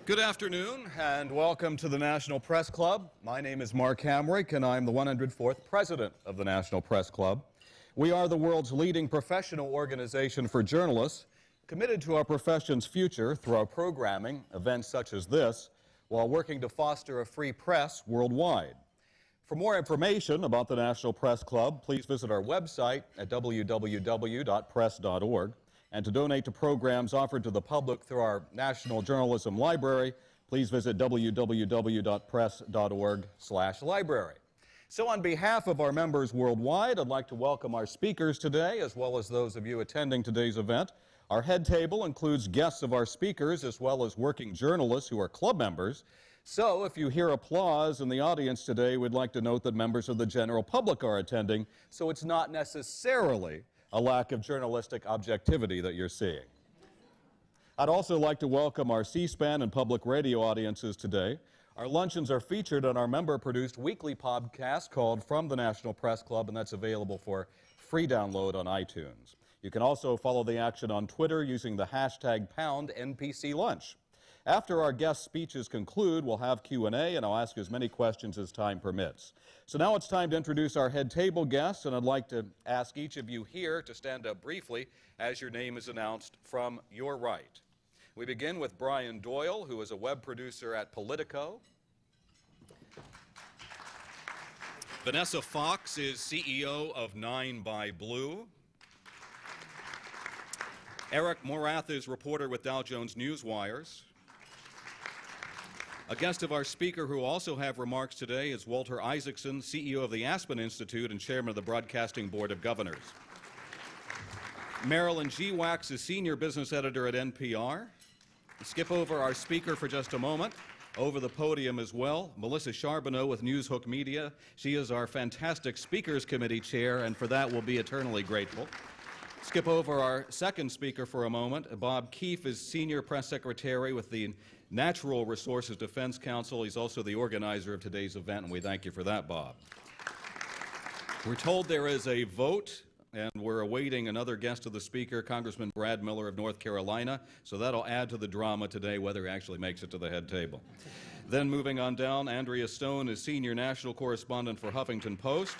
Good afternoon and welcome to the National Press Club. My name is Mark Hamrick and I'm the 104th President of the National Press Club. We are the world's leading professional organization for journalists, committed to our profession's future through our programming, events such as this, while working to foster a free press worldwide. For more information about the National Press Club, please visit our website at www.press.org. And to donate to programs offered to the public through our National Journalism Library, please visit www.press.org/library. So on behalf of our members worldwide, I'd like to welcome our speakers today, as well as those of you attending today's event. Our head table includes guests of our speakers, as well as working journalists who are club members. So if you hear applause in the audience today, we'd like to note that members of the general public are attending, so it's not necessarily a lack of journalistic objectivity that you're seeing. I'd also like to welcome our C-SPAN and public radio audiences today. Our luncheons are featured on our member-produced weekly podcast called From the National Press Club, and that's available for free download on iTunes. You can also follow the action on Twitter using the hashtag #NPCLunch. After our guest speeches conclude, we'll have Q&A, and I'll ask as many questions as time permits. So now it's time to introduce our head table guests, and I'd like to ask each of you here to stand up briefly as your name is announced from your right. We begin with Brian Doyle, who is a web producer at Politico. Vanessa Fox is CEO of 9 by Blue. Eric Morath is reporter with Dow Jones Newswires. A guest of our speaker who also have remarks today is Walter Isaacson, CEO of the Aspen Institute and chairman of the Broadcasting Board of Governors. Marilyn G. Wax is senior business editor at NPR. Skip over our speaker for just a moment. Over the podium as well, Melissa Charbonneau with Newshook Media. She is our fantastic Speakers Committee chair, and for that we'll be eternally grateful. Skip over our second speaker for a moment. Bob Keefe is senior press secretary with the Natural Resources Defense Council. He's also the organizer of today's event, and we thank you for that, Bob. We're told there is a vote, and we're awaiting another guest of the speaker, Congressman Brad Miller of North Carolina, so that'll add to the drama today, whether he actually makes it to the head table. Then moving on down, Andrea Stone is senior national correspondent for Huffington Post.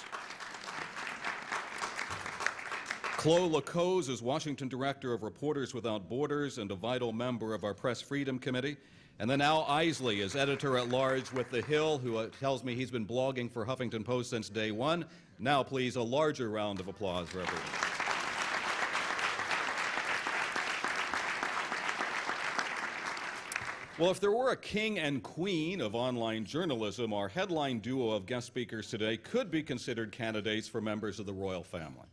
Chloe LaCose is Washington Director of Reporters Without Borders and a vital member of our Press Freedom Committee. And then Al Isley is editor-at-large with The Hill, who tells me he's been blogging for Huffington Post since day one. Now, please, a larger round of applause for everyone. Well, if there were a king and queen of online journalism, our headline duo of guest speakers today could be considered candidates for members of the royal family.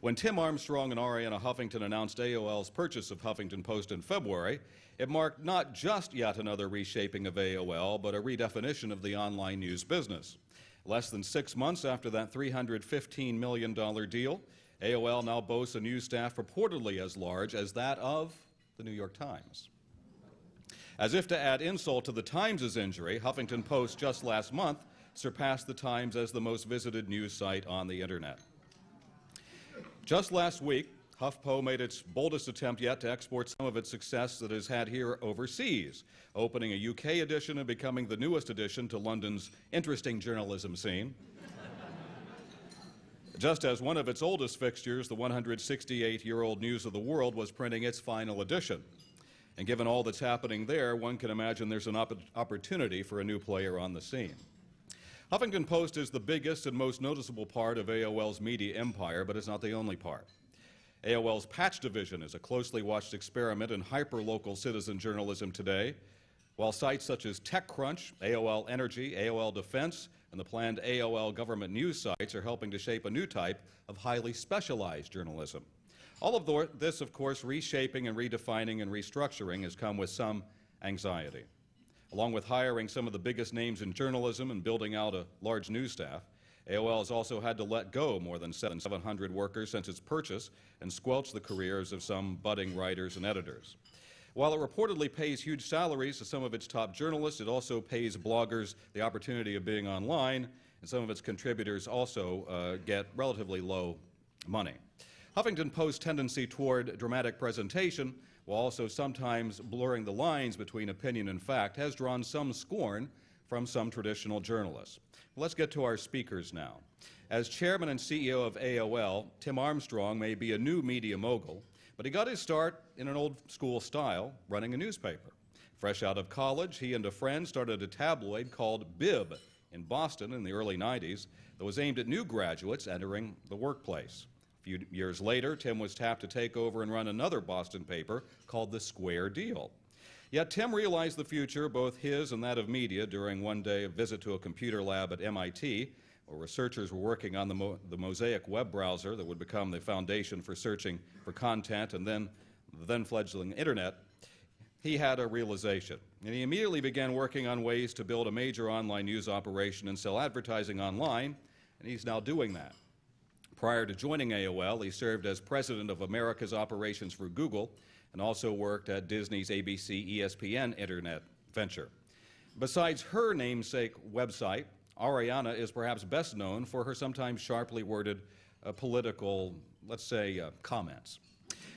When Tim Armstrong and Arianna Huffington announced AOL's purchase of Huffington Post in February, it marked not just yet another reshaping of AOL, but a redefinition of the online news business. Less than 6 months after that $315 million deal, AOL now boasts a news staff purportedly as large as that of the New York Times. As if to add insult to the Times' injury, Huffington Post just last month surpassed the Times as the most visited news site on the internet. Just last week, HuffPo made its boldest attempt yet to export some of its success that it has had here overseas, opening a UK edition and becoming the newest addition to London's interesting journalism scene. Just as one of its oldest fixtures, the 168-year-old News of the World, was printing its final edition. And given all that's happening there, one can imagine there's an opportunity for a new player on the scene. Huffington Post is the biggest and most noticeable part of AOL's media empire, but it's not the only part. AOL's Patch division is a closely watched experiment in hyper-local citizen journalism today, while sites such as TechCrunch, AOL Energy, AOL Defense, and the planned AOL government news sites are helping to shape a new type of highly specialized journalism. All of this, of course, reshaping and redefining and restructuring has come with some anxiety. Along with hiring some of the biggest names in journalism and building out a large news staff, AOL has also had to let go more than 700 workers since its purchase and squelch the careers of some budding writers and editors. While it reportedly pays huge salaries to some of its top journalists, it also pays bloggers the opportunity of being online, and some of its contributors also get relatively low money. Huffington Post's tendency toward dramatic presentation while also sometimes blurring the lines between opinion and fact, has drawn some scorn from some traditional journalists. Let's get to our speakers now. As chairman and CEO of AOL, Tim Armstrong may be a new media mogul, but he got his start in an old-school style, running a newspaper. Fresh out of college, he and a friend started a tabloid called Bib in Boston in the early 90s that was aimed at new graduates entering the workplace. A few years later, Tim was tapped to take over and run another Boston paper called The Square Deal. Yet Tim realized the future, both his and that of media, during one day a visit to a computer lab at MIT, where researchers were working on the Mosaic web browser that would become the foundation for searching for content and then the then-fledgling internet. He had a realization, and he immediately began working on ways to build a major online news operation and sell advertising online, and he's now doing that. Prior to joining AOL, he served as president of America's operations for Google and also worked at Disney's ABC ESPN internet venture. Besides her namesake website, Arianna is perhaps best known for her sometimes sharply worded political, let's say, comments.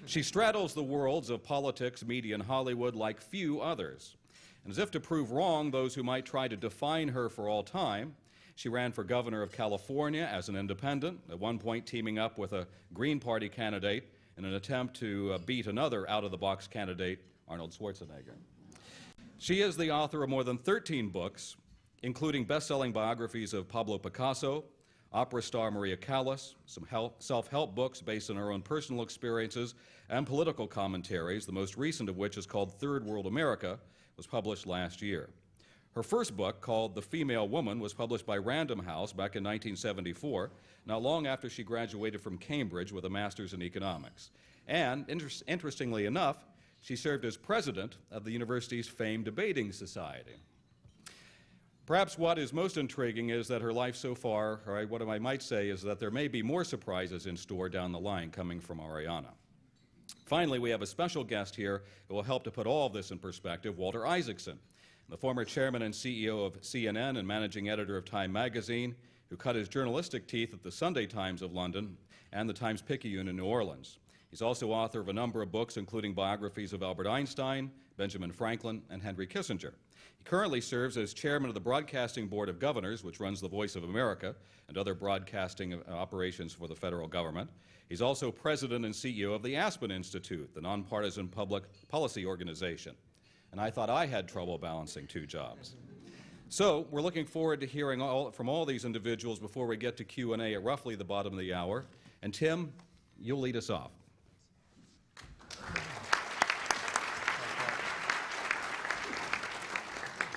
She straddles the worlds of politics, media, and Hollywood like few others. And as if to prove wrong those who might try to define her for all time, she ran for governor of California as an independent, at one point teaming up with a Green Party candidate in an attempt to beat another out-of-the-box candidate, Arnold Schwarzenegger. She is the author of more than 13 books, including best-selling biographies of Pablo Picasso, opera star Maria Callas, some self-help books based on her own personal experiences, and political commentaries, the most recent of which is called Third World America, was published last year. Her first book, called The Female Woman, was published by Random House back in 1974, not long after she graduated from Cambridge with a master's in economics. And, interestingly enough, she served as president of the university's famed debating society. Perhaps what is most intriguing is that her life so far, or what I might say, is that there may be more surprises in store down the line coming from Arianna. Finally, we have a special guest here who will help to put all of this in perspective, Walter Isaacson, the former chairman and CEO of CNN and managing editor of Time magazine, who cut his journalistic teeth at the Sunday Times of London and the Times-Picayune in New Orleans. He's also author of a number of books, including biographies of Albert Einstein, Benjamin Franklin, and Henry Kissinger. He currently serves as chairman of the Broadcasting Board of Governors, which runs the Voice of America and other broadcasting operations for the federal government. He's also president and CEO of the Aspen Institute, the nonpartisan public policy organization. And I thought I had trouble balancing two jobs. So we're looking forward to hearing from all these individuals before we get to Q&A at roughly the bottom of the hour. And Tim, you'll lead us off.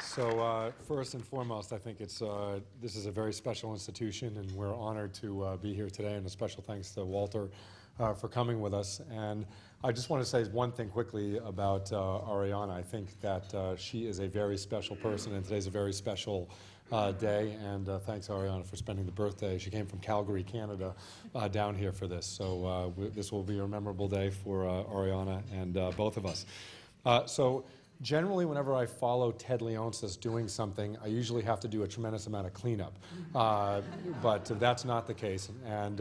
So first and foremost, I think this is a very special institution, and we're honored to be here today, and a special thanks to Walter for coming with us. And I just want to say one thing quickly about Arianna. I think that she is a very special person, and today's a very special day, and thanks, Arianna, for spending the birthday. She came from Calgary, Canada, down here for this, so this will be a memorable day for Arianna and both of us. Generally, whenever I follow Ted Leonsis doing something, I usually have to do a tremendous amount of cleanup. But that's not the case, and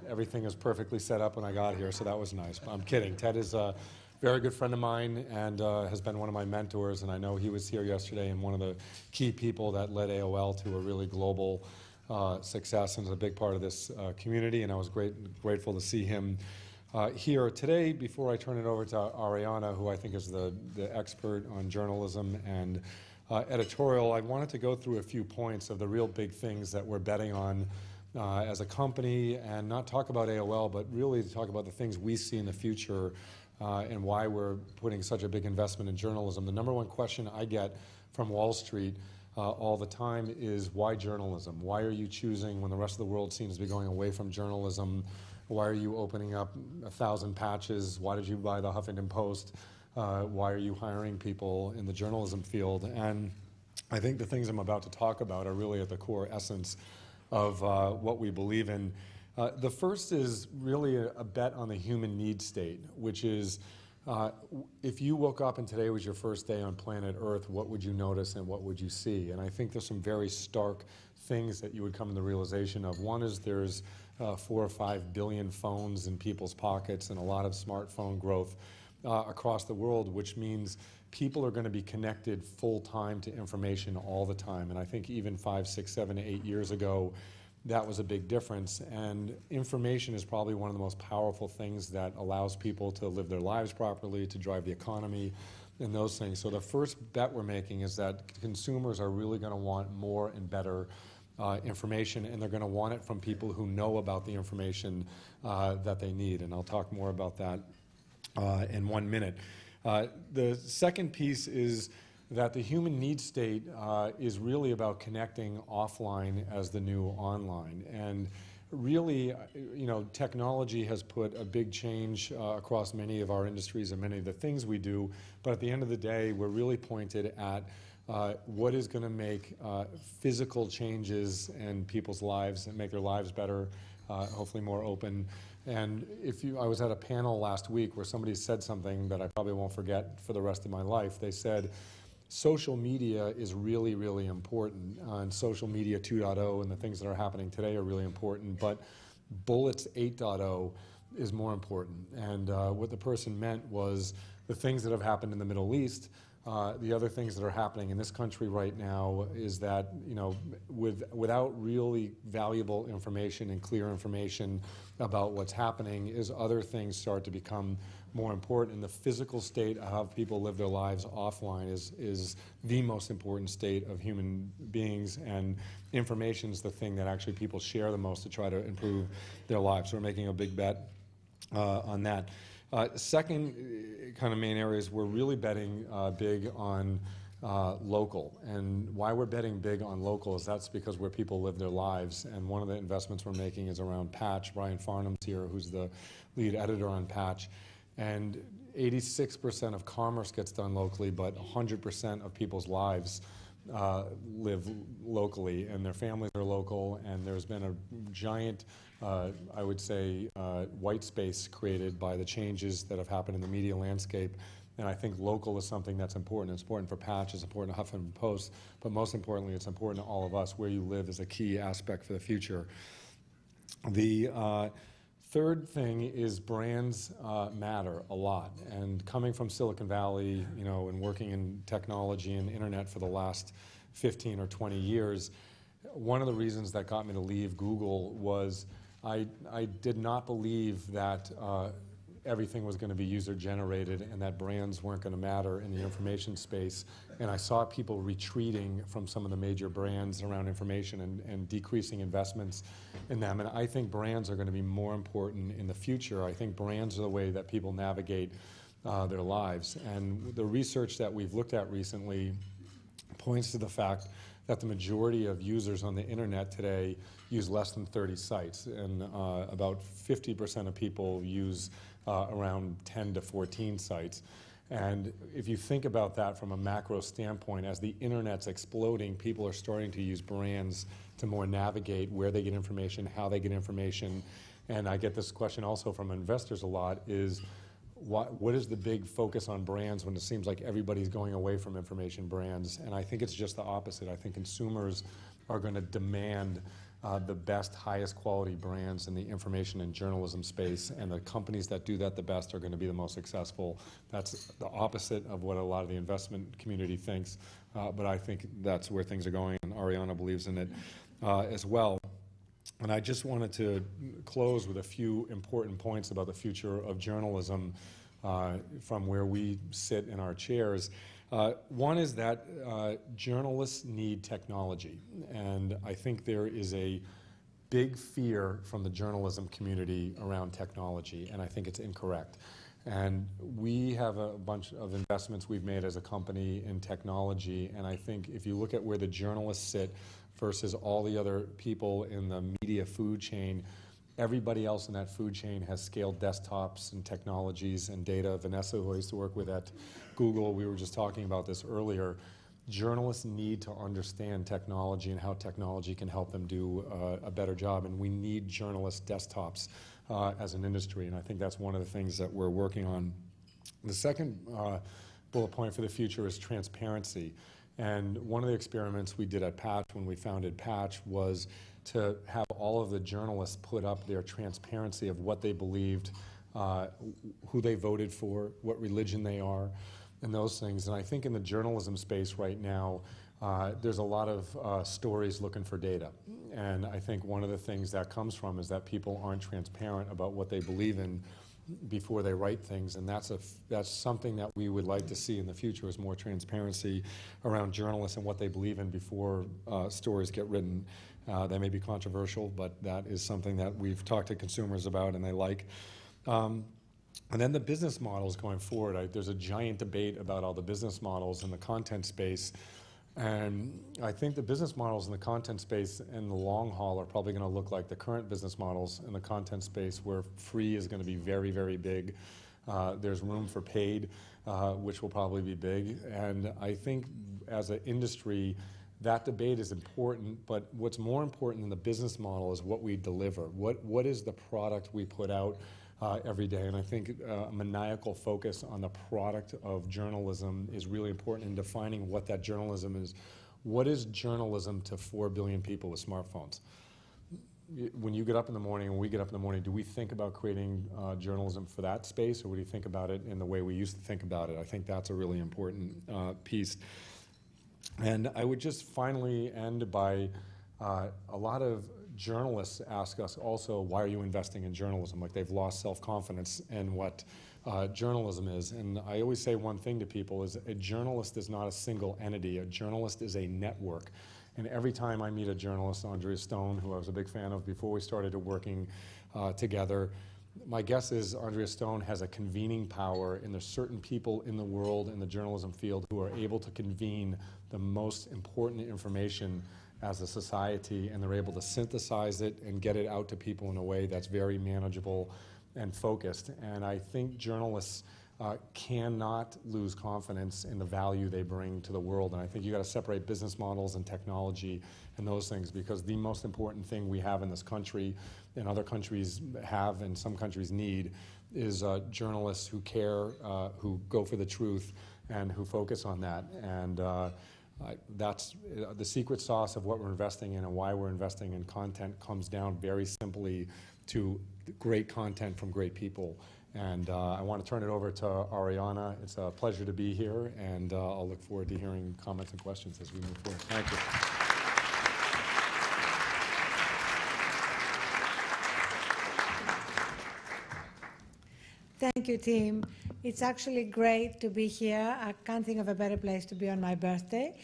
everything is perfectly set up when I got here, so that was nice. I'm kidding. Ted is a very good friend of mine and has been one of my mentors, and I know he was here yesterday and one of the key people that led AOL to a really global success and is a big part of this community, and I was grateful to see him here today. Before I turn it over to Arianna, who I think is the expert on journalism and editorial, I wanted to go through a few points of the real big things that we're betting on as a company, and not talk about AOL, but really to talk about the things we see in the future and why we're putting such a big investment in journalism. The number one question I get from Wall Street all the time is, why journalism? Why are you choosing, when the rest of the world seems to be going away from journalism? Why are you opening up 1,000 patches? Why did you buy the Huffington Post? Why are you hiring people in the journalism field? And I think the things I'm about to talk about are really at the core essence of what we believe in. The first is really a bet on the human need state, which is if you woke up and today was your first day on planet Earth, what would you notice and what would you see? And I think there's some very stark things that you would come to the realization of. One is there's 4 or 5 billion phones in people's pockets and a lot of smartphone growth. across the world, which means people are going to be connected full time to information all the time. And I think even 5, 6, 7, 8 years ago, that was a big difference. And information is probably one of the most powerful things that allows people to live their lives properly, to drive the economy, and those things. So the first bet we're making is that consumers are really going to want more and better information, and they're going to want it from people who know about the information that they need. And I'll talk more about that in 1 minute. The second piece is that the human need state is really about connecting offline as the new online. And really, technology has put a big change across many of our industries and many of the things we do, but at the end of the day, we're really pointed at what is going to make physical changes in people's lives and make their lives better, hopefully more open. And I was at a panel last week where somebody said something that I probably won't forget for the rest of my life. They said, social media is really, really important, and social media 2.0 and the things that are happening today are really important, but Bullets 8.0 is more important. And what the person meant was the things that have happened in the Middle East, the other things that are happening in this country right now is that, without really valuable information and clear information about what's happening, is other things start to become more important. And the physical state of how people live their lives offline is the most important state of human beings, and information is the thing that actually people share the most to try to improve their lives. So we're making a big bet on that. Second kind of main areas, we're really betting big on local. And why we're betting big on local is that's because where people live their lives. And one of the investments we're making is around Patch. Brian Farnham's here, who's the lead editor on Patch. And 86% of commerce gets done locally, but 100% of people's lives live locally, and their families are local, and there's been a giant, I would say, white space created by the changes that have happened in the media landscape. And I think local is something that's important. It's important for Patch, it's important to Huffington Post, but most importantly, it's important to all of us. Where you live is a key aspect for the future. The third thing is brands matter a lot. And coming from Silicon Valley, and working in technology and internet for the last 15 or 20 years, one of the reasons that got me to leave Google was I did not believe that everything was going to be user-generated and that brands weren't going to matter in the information space. And I saw people retreating from some of the major brands around information and decreasing investments in them. And I think brands are going to be more important in the future. I think brands are the way that people navigate their lives. And the research that we've looked at recently points to the fact that the majority of users on the internet today use less than 30 sites. And about 50% of people use around 10 to 14 sites. And if you think about that from a macro standpoint, as the internet's exploding, people are starting to use brands to more navigate where they get information, how they get information. And I get this question also from investors a lot is, what is the big focus on brands when it seems like everybody's going away from information brands? And I think it's just the opposite. I think consumers are going to demand the best, highest quality brands in the information and journalism space, and the companies that do that the best are going to be the most successful. That's the opposite of what a lot of the investment community thinks, but I think that's where things are going, and Arianna believes in it as well. And I just wanted to close with a few important points about the future of journalism from where we sit in our chairs. One is that journalists need technology, and I think there is a big fear from the journalism community around technology, and I think it's incorrect. And we have a bunch of investments we've made as a company in technology, and I think if you look at where the journalists sit versus all the other people in the media food chain, everybody else in that food chain has scaled desktops and technologies and data. Vanessa, who I used to work with at Google, we were just talking about this earlier. Journalists need to understand technology and how technology can help them do a better job, and we need journalist desktops as an industry, and I think that's one of the things that we're working on. The second bullet point for the future is transparency. And one of the experiments we did at Patch when we founded Patch was to have all of the journalists put up their transparency of what they believed who they voted for, what religion they are, and those things. And I think in the journalism space right now, there's a lot of stories looking for data. And I think one of the things that comes from is that people aren't transparent about what they believe in before they write things, and that's something that we would like to see in the future, is more transparency around journalists and what they believe in before stories get written. That may be controversial, but that is something that we've talked to consumers about and they like. And then the business models going forward. There's a giant debate about all the business models in the content space. And I think the business models in the content space in the long haul are probably going to look like the current business models in the content space, where free is going to be very, very big. There's room for paid, which will probably be big. And I think as an industry, that debate is important, but what's more important than the business model is what we deliver. What is the product we put out every day? And I think a maniacal focus on the product of journalism is really important in defining what that journalism is. What is journalism to 4 billion people with smartphones? When you get up in the morning and we get up in the morning, do we think about creating journalism for that space, or do we think about it in the way we used to think about it? I think that's a really important piece. And I would just finally end by a lot of journalists ask us also, why are you investing in journalism? Like they've lost self-confidence in what journalism is. And I always say one thing to people is a journalist is not a single entity. A journalist is a network. And every time I meet a journalist, Andrea Stone, who I was a big fan of before we started working together, my guess is Andrea Stone has a convening power, and there's certain people in the world in the journalism field who are able to convene the most important information as a society, and they're able to synthesize it and get it out to people in a way that's very manageable and focused. And I think journalists cannot lose confidence in the value they bring to the world. And I think you got to separate business models and technology and those things, because the most important thing we have in this country, and other countries have and some countries need, is journalists who care, who go for the truth, and who focus on that. And that's the secret sauce of what we're investing in and why we're investing in content comes down very simply to great content from great people. And I want to turn it over to Arianna. It's a pleasure to be here, and I'll look forward to hearing comments and questions as we move forward. Thank you. Thank you, Tim. It's actually great to be here. I can't think of a better place to be on my birthday.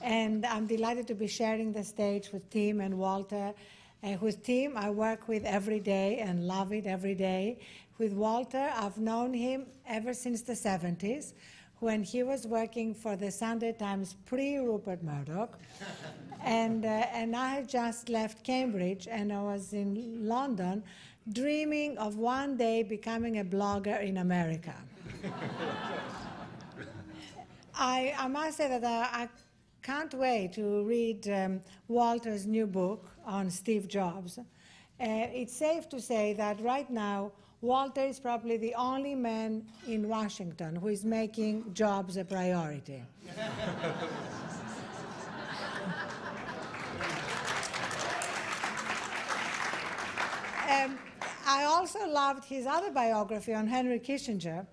And I'm delighted to be sharing the stage with Tim and Walter. With Tim, I work with every day and love it every day. With Walter, I've known him ever since the 70s, when he was working for the Sunday Times pre-Rupert Murdoch. And I had just left Cambridge, and I was in London, dreaming of one day becoming a blogger in America. I must say that I can't wait to read Walter's new book on Steve Jobs. It's safe to say that right now, Walter is probably the only man in Washington who is making jobs a priority. I also loved his other biography on Henry Kissinger,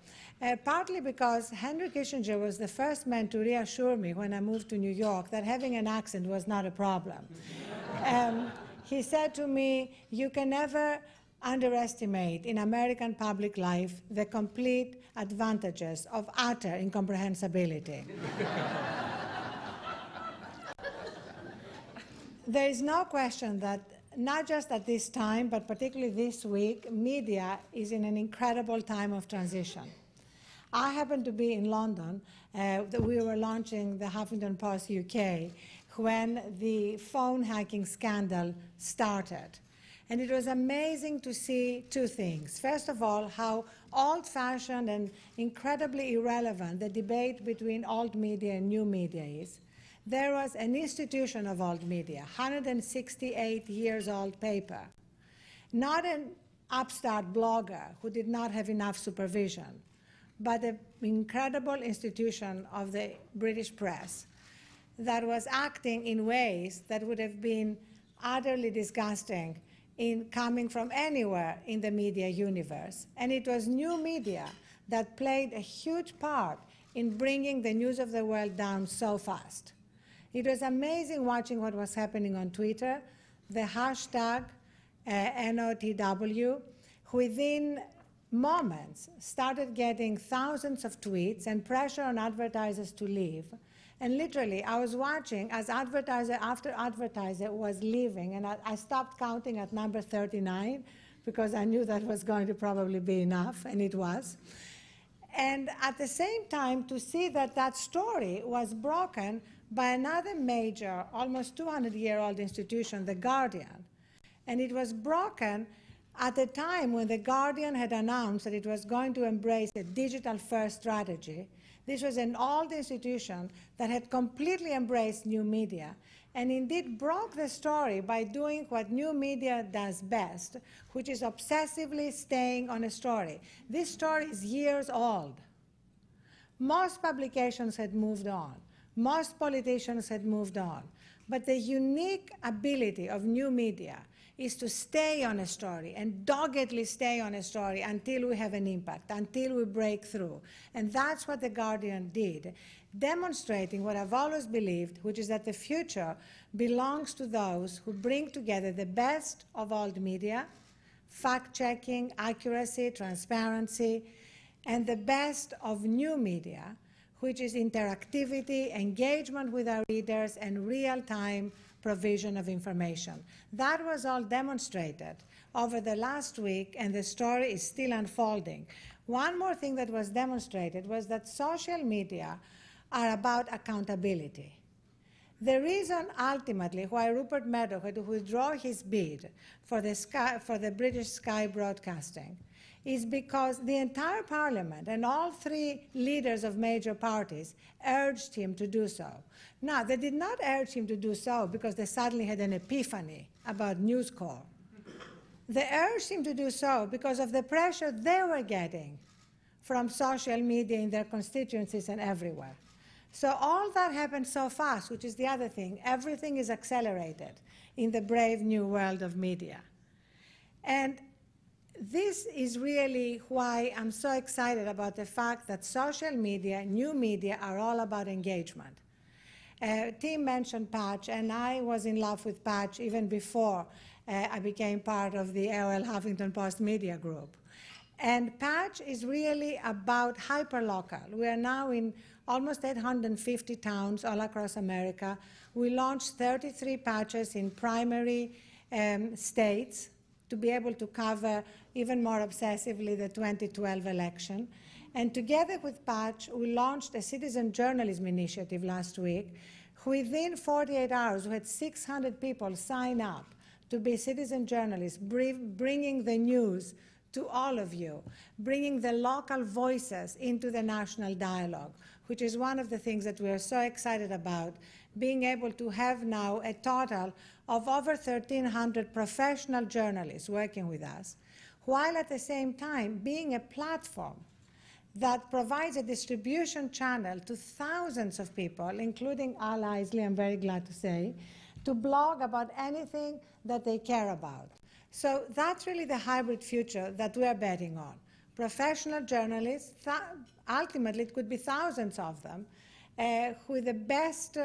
partly because Henry Kissinger was the first man to reassure me when I moved to New York that having an accent was not a problem. He said to me, you can never underestimate in American public life the complete advantages of utter incomprehensibility. There is no question that not just at this time, but particularly this week, media is in an incredible time of transition. I happened to be in London. We were launching the Huffington Post UK when the phone hacking scandal started. And it was amazing to see two things. First of all, how old-fashioned and incredibly irrelevant the debate between old media and new media is. There was an institution of old media, 168 years old paper, not an upstart blogger who did not have enough supervision, but an incredible institution of the British press that was acting in ways that would have been utterly disgusting in coming from anywhere in the media universe. And it was new media that played a huge part in bringing the news of the world down so fast. It was amazing watching what was happening on Twitter. The hashtag NOTW, within moments, started getting thousands of tweets and pressure on advertisers to leave. And literally, I was watching as advertiser after advertiser was leaving, and I stopped counting at number 39 because I knew that was going to probably be enough, and it was. And at the same time, to see that that story was broken by another major, almost 200-year-old institution, The Guardian. And it was broken at a time when The Guardian had announced that it was going to embrace a digital-first strategy. This was an old institution that had completely embraced new media, and indeed broke the story by doing what new media does best, which is obsessively staying on a story. This story is years old. Most publications had moved on. Most politicians had moved on. But the unique ability of new media is to stay on a story and doggedly stay on a story until we have an impact, until we break through. And that's what The Guardian did, demonstrating what I've always believed, which is that the future belongs to those who bring together the best of old media, fact-checking, accuracy, transparency, and the best of new media, which is interactivity, engagement with our readers, and real-time provision of information. That was all demonstrated over the last week, and the story is still unfolding. One more thing that was demonstrated was that social media are about accountability. The reason ultimately why Rupert Murdoch had to withdraw his bid for the British Sky Broadcasting is because the entire parliament and all three leaders of major parties urged him to do so. Now, they did not urge him to do so because they suddenly had an epiphany about News Corp. They urged him to do so because of the pressure they were getting from social media in their constituencies and everywhere. So all that happened so fast, which is the other thing. Everything is accelerated in the brave new world of media. And this is really why I'm so excited about the fact that social media, new media, are all about engagement. Tim mentioned Patch, and I was in love with Patch even before I became part of the Arianna Huffington Post Media Group. And Patch is really about hyperlocal. We are now in almost 850 towns all across America. We launched 33 patches in primary states to be able to cover even more obsessively the 2012 election. And together with Patch, we launched a citizen journalism initiative last week. Within 48 hours, we had 600 people sign up to be citizen journalists, bringing the news to all of you, bringing the local voices into the national dialogue, which is one of the things that we are so excited about, being able to have now a total of over 1,300 professional journalists working with us, while at the same time being a platform that provides a distribution channel to thousands of people, including Al Isley, I'm very glad to say, to blog about anything that they care about. So that's really the hybrid future that we are betting on. Professional journalists, ultimately it could be thousands of them, with the best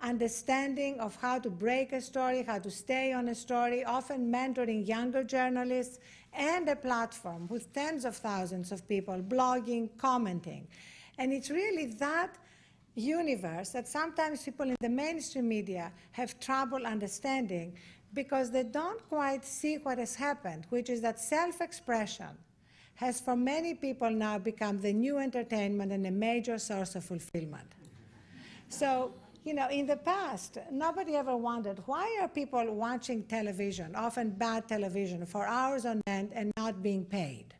understanding of how to break a story, how to stay on a story, often mentoring younger journalists, and a platform with tens of thousands of people blogging, commenting. And it's really that universe that sometimes people in the mainstream media have trouble understanding because they don't quite see what has happened, which is that self-expression has for many people now become the new entertainment and a major source of fulfillment. So, you know, in the past, nobody ever wondered, why are people watching television, often bad television, for hours on end and not being paid?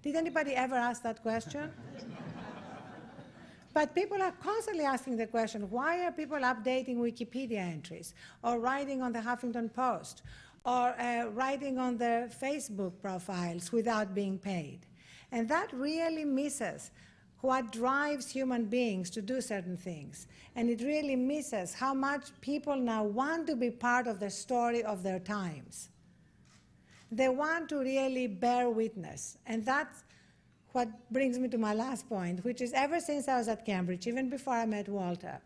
Did anybody ever ask that question? But people are constantly asking the question, why are people updating Wikipedia entries, or writing on the Huffington Post, or writing on their Facebook profiles without being paid? And that really misses what drives human beings to do certain things. And it really misses how much people now want to be part of the story of their times. They want to really bear witness. And that's what brings me to my last point, which is ever since I was at Cambridge, even before I met Walter,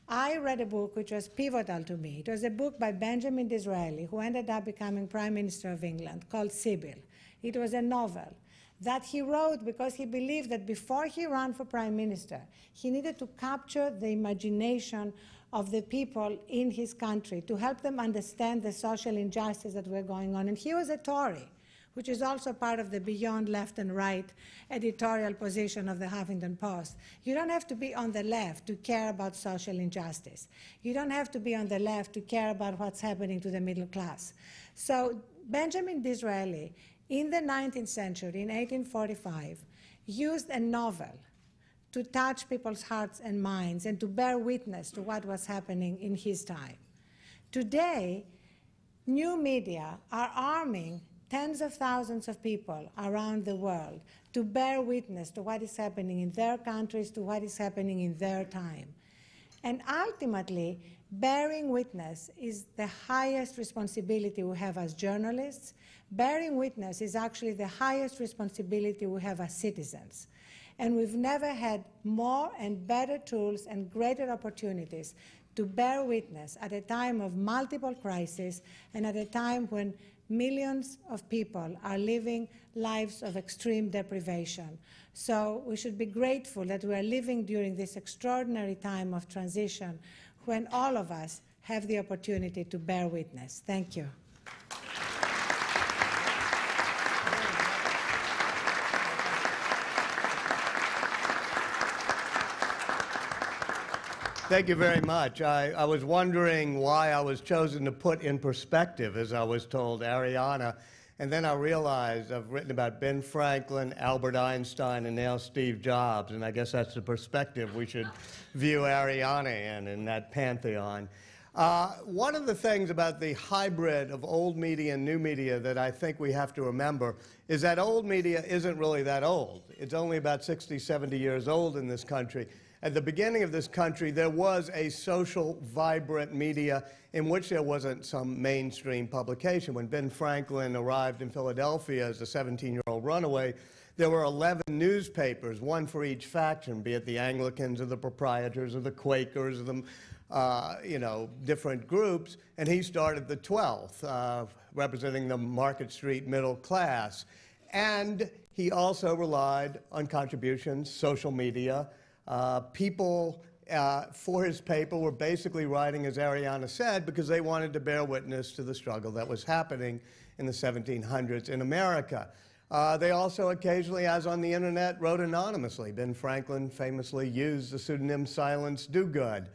I read a book which was pivotal to me. It was a book by Benjamin Disraeli, who ended up becoming Prime Minister of England, called Sibyl. It was a novel that he wrote because he believed that before he ran for Prime Minister, he needed to capture the imagination of the people in his country to help them understand the social injustice that were going on. And he was a Tory, which is also part of the beyond left and right editorial position of the Huffington Post. You don't have to be on the left to care about social injustice. You don't have to be on the left to care about what's happening to the middle class. So Benjamin Disraeli, in the 19th century, in 1845, used a novel to touch people's hearts and minds and to bear witness to what was happening in his time. Today, new media are arming tens of thousands of people around the world to bear witness to what is happening in their countries, to what is happening in their time. And ultimately, bearing witness is the highest responsibility we have as journalists. Bearing witness is actually the highest responsibility we have as citizens. And we've never had more and better tools and greater opportunities to bear witness at a time of multiple crises and at a time when millions of people are living lives of extreme deprivation. So we should be grateful that we are living during this extraordinary time of transition when all of us have the opportunity to bear witness. Thank you. Thank you very much. I was wondering why I was chosen to put in perspective, as I was told, Arianna. And then I realized I've written about Ben Franklin, Albert Einstein, and now Steve Jobs. And I guess that's the perspective we should view Arianna in that pantheon. One of the things about the hybrid of old media and new media that I think we have to remember is that old media isn't really that old. It's only about 60, 70 years old in this country. At the beginning of this country, there was a social, vibrant media in which there wasn't some mainstream publication. When Ben Franklin arrived in Philadelphia as a 17-year-old runaway, there were 11 newspapers, one for each faction, be it the Anglicans or the Proprietors or the Quakers or the different groups, and he started the 12th, representing the Market Street middle class. And he also relied on contributions, social media. People for his paper were basically writing, as Arianna said, because they wanted to bear witness to the struggle that was happening in the 1700s in America. They also occasionally, as on the internet, wrote anonymously. Ben Franklin famously used the pseudonym Silence Dogood.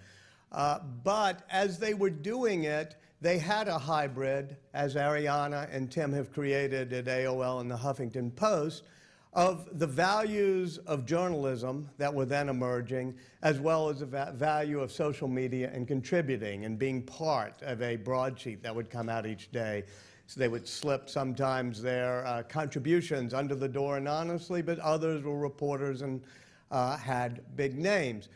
But as they were doing it, they had a hybrid, as Arianna and Tim have created at AOL and the Huffington Post, of the values of journalism that were then emerging, as well as the value of social media and contributing and being part of a broadsheet that would come out each day. So they would slip sometimes their contributions under the door anonymously, but others were reporters and had big names.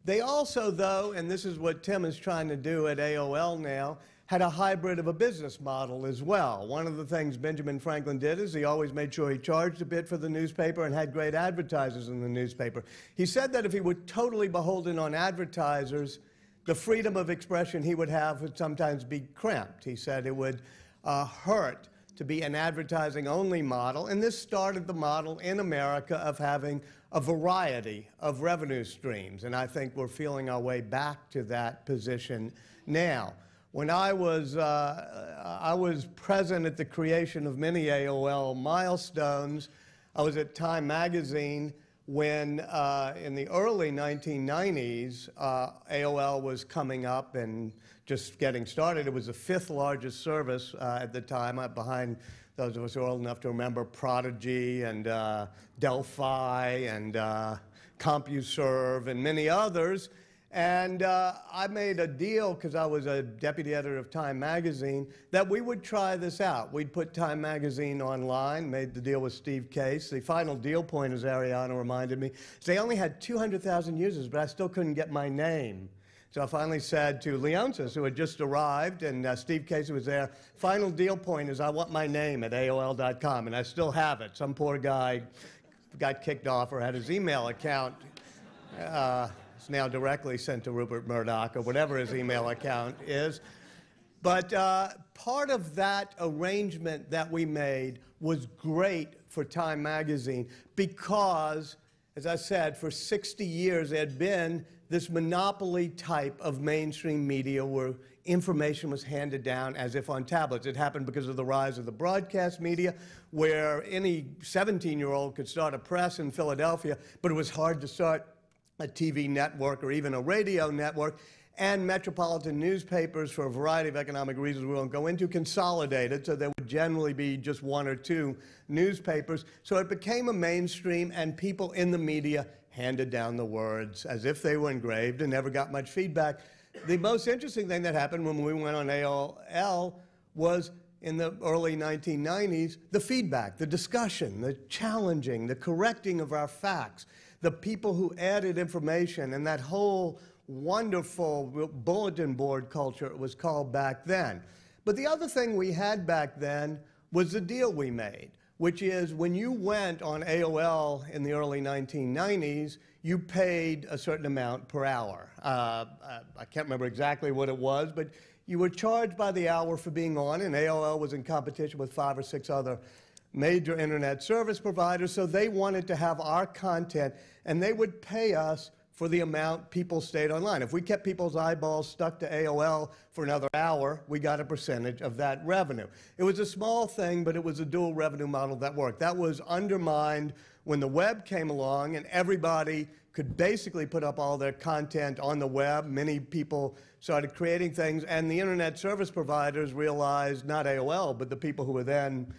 They also, though, and this is what Tim is trying to do at AOL now, had a hybrid of a business model as well. One of the things Benjamin Franklin did is he always made sure he charged a bit for the newspaper and had great advertisers in the newspaper. He said that if he were totally beholden on advertisers, the freedom of expression he would have would sometimes be cramped. He said it would hurt to be an advertising-only model, and this started the model in America of having a variety of revenue streams, and I think we're feeling our way back to that position now. When I was present at the creation of many AOL milestones. I was at Time magazine when, in the early 1990s, AOL was coming up and just getting started. It was the 5th largest service at the time, behind those of us who are old enough to remember Prodigy and Delphi and CompuServe and many others. And I made a deal, because I was a deputy editor of Time magazine, that we would try this out. We'd put Time magazine online, made the deal with Steve Case. The final deal point, as Arianna reminded me, is they only had 200,000 users, but I still couldn't get my name So I finally said to Leonsis, who had just arrived, and Steve Casey was there, final deal point is I want my name at AOL.com, and I still have it. Some poor guy got kicked off or had his email account. It's now directly sent to Rupert Murdoch or whatever his email account is. But part of that arrangement that we made was great for Time Magazine because, as I said, for 60 years there had been this monopoly type of mainstream media where information was handed down as if on tablets. It happened because of the rise of the broadcast media, where any 17-year-old could start a press in Philadelphia, but it was hard to start a TV network or even a radio network. And metropolitan newspapers, for a variety of economic reasons we won't go into, consolidated, so there would generally be just one or two newspapers. So it became a mainstream, and people in the media handed down the words as if they were engraved and never got much feedback. The most interesting thing that happened when we went on AOL was in the early 1990s, the feedback, the discussion, the challenging, the correcting of our facts, the people who added information, and that whole wonderful bulletin board culture it was called back then. But the other thing we had back then was the deal we made, which is when you went on AOL in the early 1990s, you paid a certain amount per hour. I can't remember exactly what it was, but you were charged by the hour for being on, and AOL was in competition with 5 or 6 other major internet service providers, so they wanted to have our content, and they would pay us for the amount people stayed online. If we kept people's eyeballs stuck to AOL for another hour, we got a percentage of that revenue. It was a small thing, but it was a dual revenue model that worked. That was undermined when the web came along and everybody could basically put up all their content on the web. Many people started creating things, and the internet service providers realized, not AOL, but the people who were then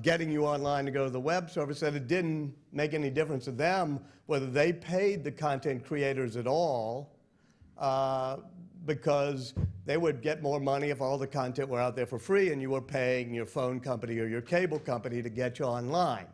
getting you online to go to the web service, that it didn't make any difference to them whether they paid the content creators at all, because they would get more money if all the content were out there for free and you were paying your phone company or your cable company to get you online.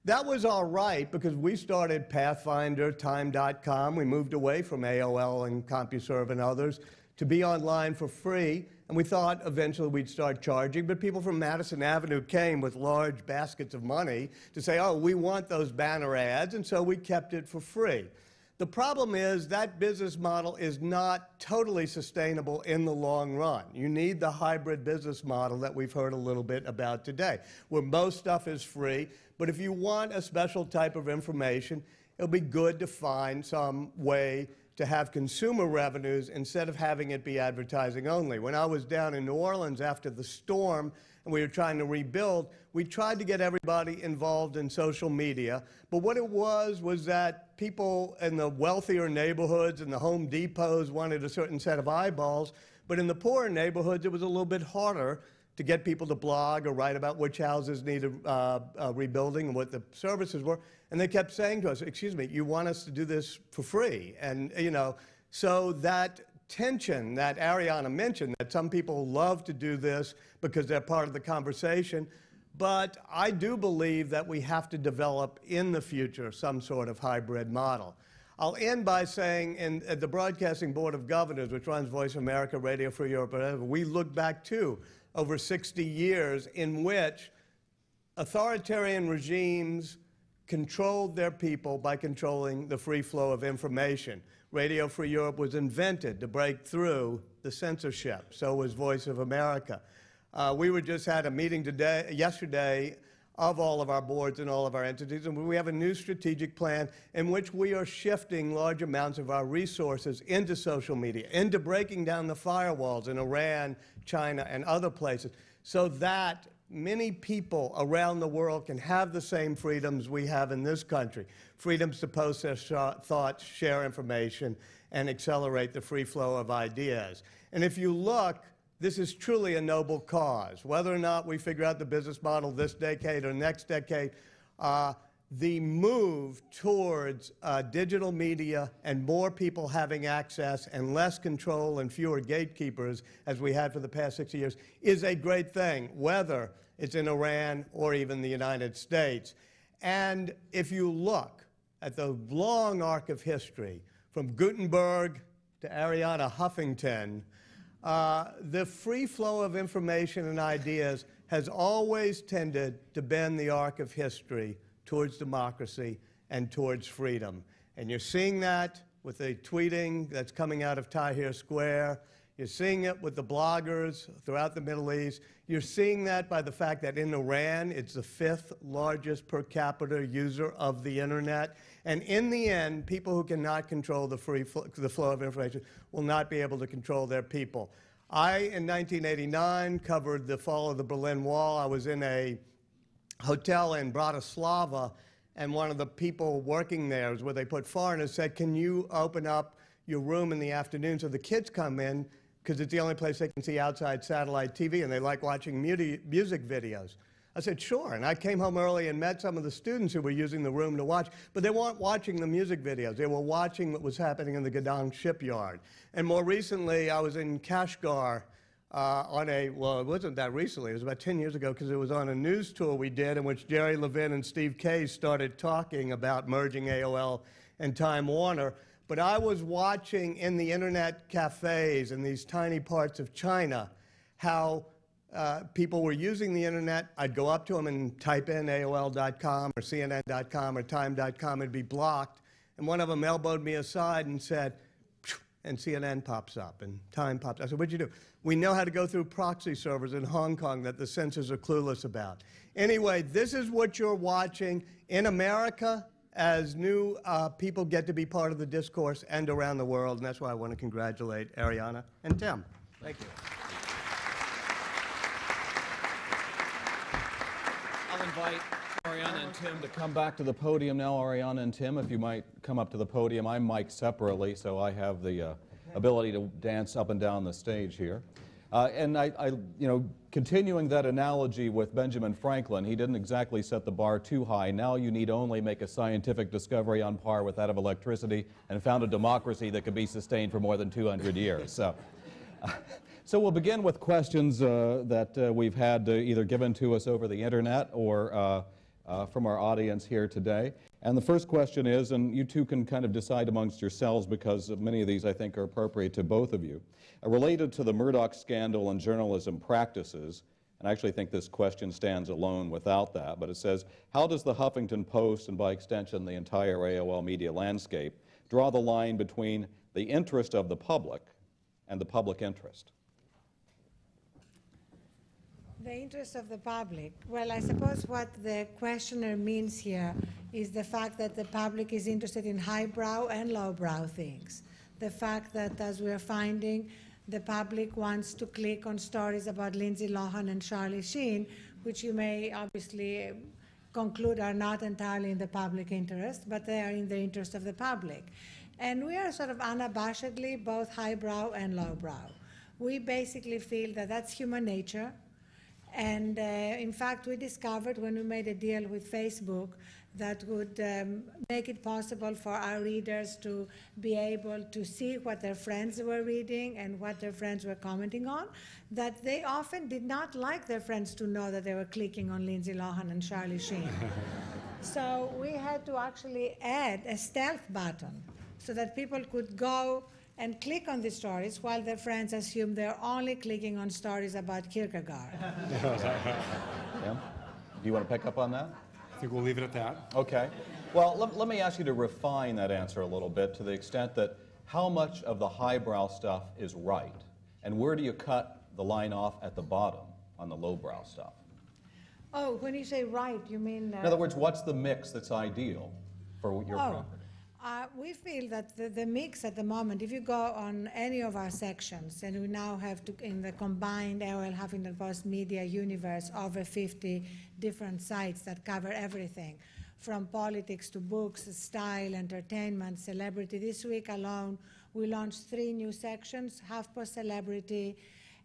That was all right because we started Pathfinder, Time.com. We moved away from AOL and CompuServe and others to be online for free. And we thought eventually we'd start charging, but people from Madison Avenue came with large baskets of money to say, oh, we want those banner ads, and so we kept it for free. The problem is that business model is not totally sustainable in the long run. You need the hybrid business model that we've heard a little bit about today, where most stuff is free, but if you want a special type of information, it'll be good to find some way to have consumer revenues instead of having it be advertising only. When I was down in New Orleans after the storm and we were trying to rebuild, we tried to get everybody involved in social media, but what it was that people in the wealthier neighborhoods and the Home Depots wanted a certain set of eyeballs, but in the poorer neighborhoods it was a little bit harder to get people to blog or write about which houses needed rebuilding and what the services were. And they kept saying to us, excuse me, you want us to do this for free? And, you know, so that tension that Arianna mentioned, that some people love to do this because they're part of the conversation, but I do believe that we have to develop in the future some sort of hybrid model. I'll end by saying at the Broadcasting Board of Governors, which runs Voice of America, Radio Free Europe, whatever, we look back to over 60 years in which authoritarian regimes controlled their people by controlling the free flow of information. Radio Free Europe was invented to break through the censorship. So was Voice of America. We just had a meeting yesterday of all of our boards and all of our entities, and we have a new strategic plan in which we are shifting large amounts of our resources into social media, into breaking down the firewalls in Iran, China, and other places, so that many people around the world can have the same freedoms we have in this country. Freedoms to post their thoughts, share information, and accelerate the free flow of ideas. And if you look, this is truly a noble cause. Whether or not we figure out the business model this decade or next decade, the move towards digital media and more people having access and less control and fewer gatekeepers, as we had for the past 60 years, is a great thing, whether it's in Iran or even the United States. And if you look at the long arc of history, from Gutenberg to Arianna Huffington. The free flow of information and ideas has always tended to bend the arc of history towards democracy and towards freedom. And you're seeing that with the tweeting that's coming out of Tahrir Square. You're seeing it with the bloggers throughout the Middle East. You're seeing that by the fact that in Iran, it's the 5th largest per capita user of the internet. And in the end, people who cannot control the flow of information will not be able to control their people. In 1989, covered the fall of the Berlin Wall. I was in a hotel in Bratislava, and one of the people working there is where they put foreigners said, can you open up your room in the afternoon so the kids come in, because it's the only place they can see outside satellite TV, and they like watching music videos. I said, sure, and I came home early and met some of the students who were using the room to watch, but they weren't watching the music videos. They were watching what was happening in the Gdańsk shipyard. And more recently, I was in Kashgar well, it wasn't that recently, it was about 10 years ago, because it was on a news tour we did in which Jerry Levin and Steve Case started talking about merging AOL and Time Warner. But I was watching in the internet cafes in these tiny parts of China how people were using the internet. I'd go up to them and type in AOL.com or CNN.com or Time.com and be blocked. And one of them elbowed me aside and said, phew, and CNN pops up and Time pops up. I said, what'd you do? We know how to go through proxy servers in Hong Kong that the censors are clueless about. Anyway, this is what you're watching in America as new people get to be part of the discourse and around the world. And that's why I want to congratulate Arianna and Tim. Thank you. I'll invite Arianna and Tim to come back to the podium now. Arianna and Tim, if you might come up to the podium. I'm mic'd separately, so I have the ability to dance up and down the stage here. And continuing that analogy with Benjamin Franklin, he didn't exactly set the bar too high. Now you need only make a scientific discovery on par with that of electricity and found a democracy that could be sustained for more than 200 years. So we'll begin with questions that we've had either given to us over the internet or from our audience here today. And the first question is, and you two can kind of decide amongst yourselves because many of these I think are appropriate to both of you, related to the Murdoch scandal and journalism practices, and I actually think this question stands alone without that, but it says, how does the Huffington Post, and by extension the entire AOL media landscape, draw the line between the interest of the public and the public interest? The interest of the public. Well, I suppose what the questioner means here is the fact that the public is interested in highbrow and lowbrow things. The fact that, as we're finding, the public wants to click on stories about Lindsay Lohan and Charlie Sheen, which you may obviously conclude are not entirely in the public interest, but they are in the interest of the public. And we are sort of unabashedly both highbrow and lowbrow. We basically feel that that's human nature. And in fact, we discovered when we made a deal with Facebook that would make it possible for our readers to be able to see what their friends were reading and what their friends were commenting on, that they often did not like their friends to know that they were clicking on Lindsay Lohan and Charlie Sheen. So we had to actually add a stealth button so that people could go and click on the stories while their friends assume they're only clicking on stories about Kierkegaard. Tim, do you want to pick up on that? I think we'll leave it at that. Okay. Well, let me ask you to refine that answer a little bit to the extent that how much of the highbrow stuff is right, and where do you cut the line off at the bottom on the lowbrow stuff? Oh, when you say right, you mean... In other words, what's the mix that's ideal for your property? We feel that the mix at the moment, if you go on any of our sections, and we now have in the combined AOL Huffington Post media universe over 50 different sites that cover everything, from politics to books, style, entertainment, celebrity. This week alone, we launched 3 new sections, HuffPost Celebrity,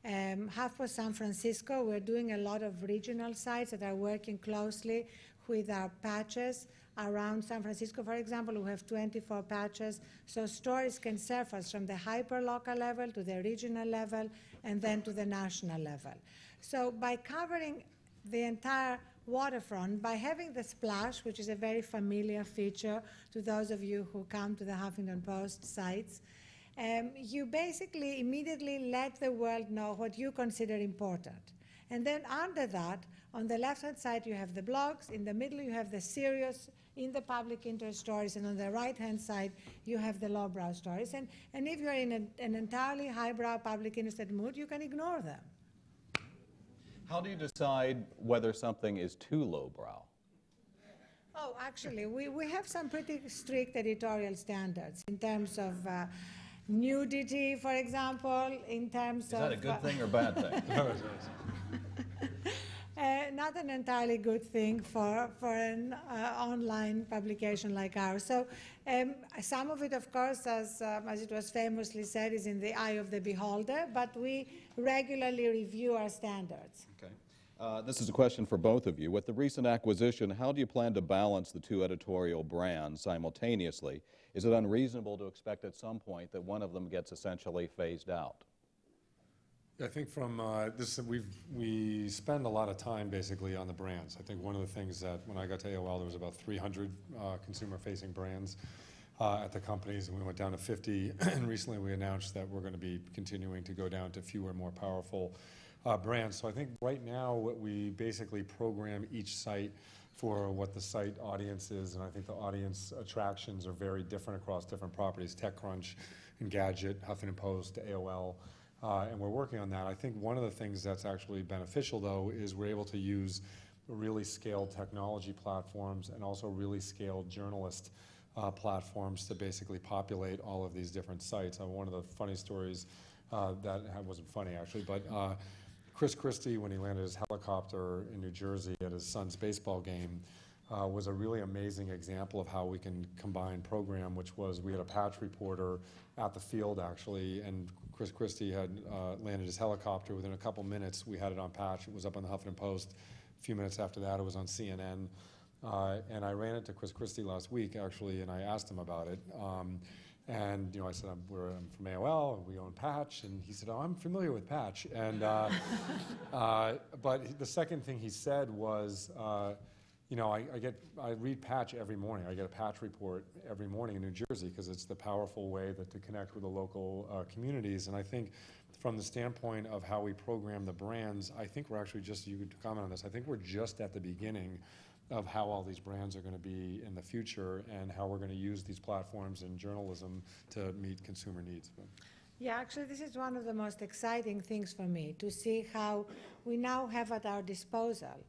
HuffPost San Francisco. We're doing a lot of regional sites that are working closely with our patches. Around San Francisco, for example, we have 24 patches, so stories can surface from the hyper-local level to the regional level and then to the national level. So by covering the entire waterfront, by having the splash, which is a very familiar feature to those of you who come to the Huffington Post sites, you basically immediately let the world know what you consider important. And then under that, on the left-hand side, you have the blogs. In the middle, you have the serious, in the public interest stories. And on the right-hand side, you have the lowbrow stories. And if you're in an entirely highbrow public interest mood, you can ignore them. How do you decide whether something is too lowbrow? Oh, actually, we have some pretty strict editorial standards in terms of nudity, for example, in terms of... Is that a good thing or bad thing? Not an entirely good thing for an online publication like ours. So some of it, of course, as it was famously said, is in the eye of the beholder, but we regularly review our standards. Okay. This is a question for both of you. With the recent acquisition, how do you plan to balance the two editorial brands simultaneously? Is it unreasonable to expect at some point that one of them gets essentially phased out? I think from this, we spend a lot of time basically on the brands. I think one of the things that when I got to AOL, there was about 300 consumer-facing brands at the companies, and we went down to 50. And recently, we announced that we're going to be continuing to go down to fewer, more powerful brands. So I think right now, we basically program each site for what the site audience is, and I think the audience attractions are very different across different properties: TechCrunch, Engadget, Huffington Post, AOL. And we're working on that. I think one of the things that's actually beneficial, though, is we're able to use really scaled technology platforms and also really scaled journalist platforms to basically populate all of these different sites. One of the funny stories that wasn't funny, actually, but Chris Christie, when he landed his helicopter in New Jersey at his son's baseball game, was a really amazing example of how we can combine program, which was we had a patch reporter at the field, actually, and Chris Christie had landed his helicopter. Within a couple minutes, we had it on patch. It was up on the Huffington Post. A few minutes after that, it was on CNN. And I ran into Chris Christie last week, actually, and I asked him about it. And I said, I'm from AOL, and we own Patch. And he said, oh, I'm familiar with Patch. And, but the second thing he said was, I read Patch every morning. I get a Patch report every morning in New Jersey because it's the powerful way to connect with the local communities. And I think from the standpoint of how we program the brands, I think we're actually you could comment on this, I think we're just at the beginning of how all these brands are going to be in the future and how we're going to use these platforms in journalism to meet consumer needs. Yeah, actually, this is one of the most exciting things for me, to see how we now have at our disposal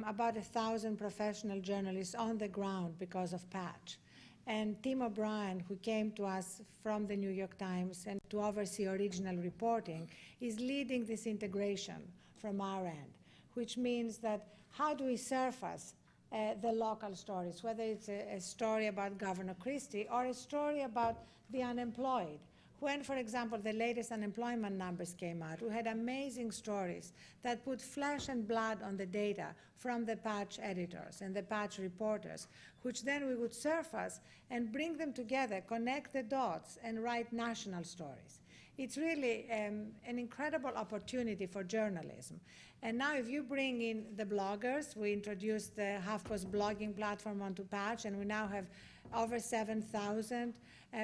about 1,000 professional journalists on the ground because of Patch. And Tim O'Brien, who came to us from the New York Times and to oversee original reporting, is leading this integration from our end, which means that how do we surface the local stories, whether it's a story about Governor Christie or a story about the unemployed. When, for example, the latest unemployment numbers came out, we had amazing stories that put flesh and blood on the data from the Patch editors and the Patch reporters, which then we would surface and bring them together, connect the dots, and write national stories. It's really an incredible opportunity for journalism. And now if you bring in the bloggers, we introduced the HuffPost blogging platform onto Patch, and we now have over 7,000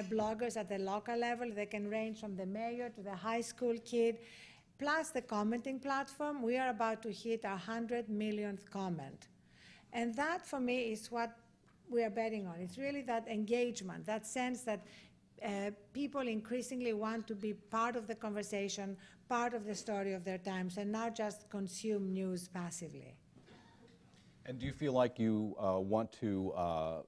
bloggers at the local level. They can range from the mayor to the high school kid. Plus the commenting platform, we are about to hit our 100 millionth comment. And that, for me, is what we are betting on. It's really that engagement, that sense that people increasingly want to be part of the conversation, part of the story of their times, and not just consume news passively. And do you feel like you want to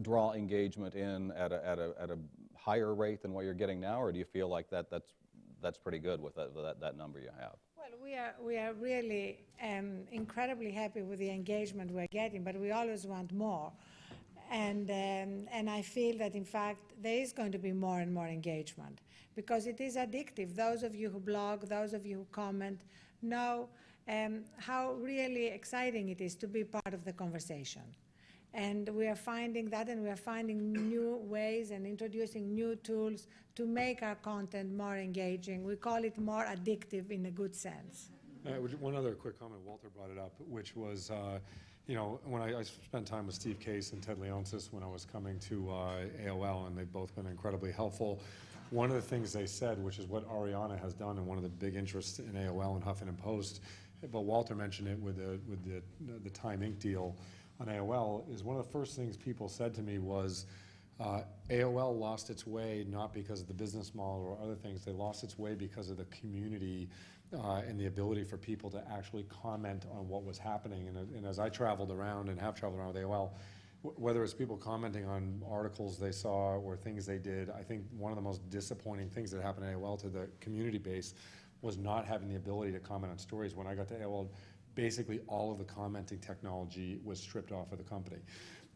draw engagement in at a higher rate than what you're getting now, or do you feel like that's pretty good with that number you have? Well, we are really incredibly happy with the engagement we're getting, but we always want more. And I feel that, in fact, there is going to be more and more engagement because it is addictive. Those of you who blog, those of you who comment, know how really exciting it is to be part of the conversation. And we are finding that, and we are finding new ways and introducing new tools to make our content more engaging. We call it more addictive in a good sense. One other quick comment, Walter brought it up, which was, you know, when I spent time with Steve Case and Ted Leonsis when I was coming to AOL, and they've both been incredibly helpful. One of the things they said, which is what Arianna has done and one of the big interests in AOL and Huffington Post, but Walter mentioned it with the Time Inc. deal on AOL, is one of the first things people said to me was, AOL lost its way not because of the business model or other things. They lost its way because of the community and the ability for people to actually comment on what was happening. And as I traveled around and have traveled around with AOL, whether it's people commenting on articles they saw or things they did, I think one of the most disappointing things that happened at AOL to the community base was not having the ability to comment on stories. When I got to AOL, basically all of the commenting technology was stripped off of the company.